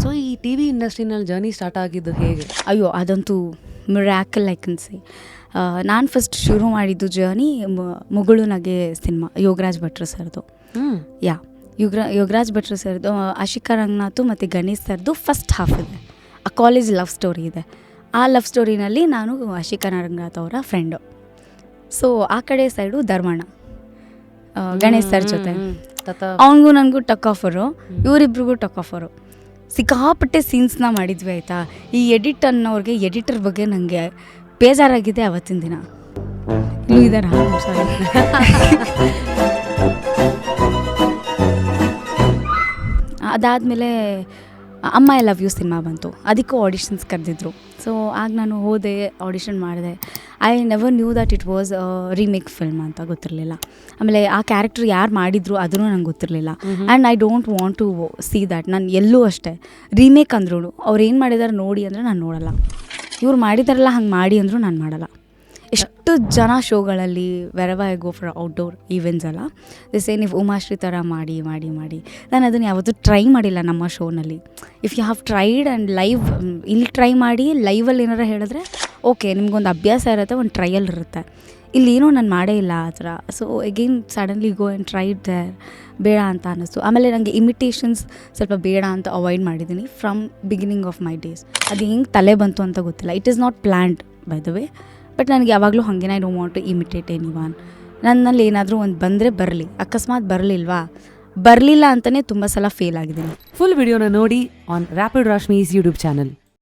So ಈ T V ಇಂಡಸ್ಟ್ರಿನಲ್ಲಿ journey start ಆಗಿದ್ದು ಹೇಗೆ? ಅಯ್ಯೋ ಅದಂತೂ ಮಿರಾಕಲ್ ಐ ಕ್ಯಾನ್ ಸೇ. ನಾನು ಫಸ್ಟ್ ಶುರು ಮಾಡಿದ್ದು ಜರ್ನಿ ಮುಗುಳು ನಗೆ ಸಿನಿಮಾ, ಯೋಗರಾಜ್ ಭಟ್ರು ಸರ್ದು. ಯಾ, ಯೋಗರಾಜ್ ಭಟ್ರು ಸರ್ದು, ಆಶಿಕಾ ರಂಗನಾಥ್ ಮತ್ತು ಗಣೇಶ್ ಸರ್ದು ಫಸ್ಟ್ ಹಾಫ್ ಇದೆ. ಆ ಕಾಲೇಜ್ ಲವ್ ಸ್ಟೋರಿ ಇದೆ. ಆ ಲವ್ ಸ್ಟೋರಿನಲ್ಲಿ ನಾನು ಆಶಿಕಾ ರಂಗನಾಥ್ ಅವರ ಫ್ರೆಂಡು. ಸೊ ಆ ಕಡೆ ಸೈಡು ಧರ್ಮಣ್ಣ, ಗಣೇಶ್ ಸರ್ ಜೊತೆ. ಅವನಿಗೂ ನನಗೂ ಟಕ್ ಆಫರು, ಇವರಿಬ್ರಿಗೂ ಟಕ್ ಆಫರು. ಸಿಕ್ಕಾಪಟ್ಟೆ ಸೀನ್ಸ್ನ ಮಾಡಿದ್ವಿ ಆಯಿತಾ. ಈ ಎಡಿಟ್ ಅನ್ನೋರಿಗೆ, ಎಡಿಟರ್ ಬಗ್ಗೆ ನನಗೆ ಬೇಜಾರಾಗಿದೆ ಅವತ್ತಿನ ದಿನ. ಇಲ್ಲೂ ಇದ್ದಾರಾ? ಸಾರಿ. ಅದಾದಮೇಲೆ ಅಮ್ಮ ಐ ಲವ್ ಯು ಸಿನಿಮಾ ಬಂತು. ಅದಕ್ಕೂ ಆಡಿಷನ್ಸ್ ಕರೆದಿದ್ರು. ಸೊ ಆಗ ನಾನು ಹೋದೆ, ಆಡಿಷನ್ ಮಾಡಿದೆ. I never knew that it was remake film ಅಂತ ಗೊತ್ತಿರಲಿಲ್ಲ. ಆಮೇಲೆ ಆ ಕ್ಯಾರೆಕ್ಟರ್ ಯಾರು ಮಾಡಿದ್ರು ಅದೂ ನಂಗೆ ಗೊತ್ತಿರಲಿಲ್ಲ. And I don't want to see that. ನಾನು ಎಲ್ಲೂ ಅಷ್ಟೇ ರೀಮೇಕ್ ಅಂದ್ರೂ ಅವ್ರು ಏನು ಮಾಡಿದಾರೆ ನೋಡಿ ಅಂದರೆ ನಾನು ನೋಡಲ್ಲ. ಇವ್ರು ಮಾಡಿದಾರಲ್ಲ ಹಂಗೆ ಮಾಡಿ ಅಂದರೂ ನಾನು ಮಾಡಲ್ಲ. ಎಷ್ಟು ಜನ ಶೋಗಳಲ್ಲಿ ವೆರವ I go for outdoor events ಎಲ್ಲ ದಿಸೇ ನೀವು ಉಮಾಶ್ರೀ ಥರ ಮಾಡಿ ಮಾಡಿ ಮಾಡಿ ನಾನು ಅದನ್ನು ಯಾವತ್ತೂ ಟ್ರೈ ಮಾಡಿಲ್ಲ ನಮ್ಮ ಶೋನಲ್ಲಿ. If you have tried and live, ಇಲ್ಲಿ ಟ್ರೈ ಮಾಡಿ ಲೈವಲ್ಲಿ ಏನಾರು ಹೇಳಿದ್ರೆ ಓಕೆ, ನಿಮ್ಗೊಂದು ಅಭ್ಯಾಸ ಇರುತ್ತೆ, ಒಂದು ಟ್ರಯಲ್ ಇರುತ್ತೆ. ಇಲ್ಲೇನೋ ನಾನು ಮಾಡೇ ಇಲ್ಲ ಆ ಥರ. So again suddenly go and tried there, ಬೇಡ ಅಂತ ಅನ್ನಿಸ್ತು. ಆಮೇಲೆ ನನಗೆ ಇಮಿಟೇಷನ್ಸ್ ಸ್ವಲ್ಪ ಬೇಡ ಅಂತ ಅವಾಯ್ಡ್ ಮಾಡಿದ್ದೀನಿ from beginning of my days. ಅದು ಹೆಂಗೆ ತಲೆ ಬಂತು ಅಂತ ಗೊತ್ತಿಲ್ಲ. It is not planned by the way, but ನನಗೆ ಯಾವಾಗಲೂ ಹಾಗೆ I don't want to imitate anyone. ನನ್ನಲ್ಲಿ ಏನಾದರೂ ಒಂದು ಬಂದರೆ ಬರಲಿ, ಅಕಸ್ಮಾತ್ ಬರಲಿಲ್ಲ ಅಂತಲೇ ತುಂಬ ಸಲ ಫೇಲ್ ಆಗಿದ್ದೀನಿ. ಫುಲ್ ವಿಡಿಯೋನ ನೋಡಿ ಆನ್ ರ್ಯಾಪಿಡ್ ರಾಶ್ಮೀಸ್ ಯೂಟ್ಯೂಬ್ ಚಾನಲ್.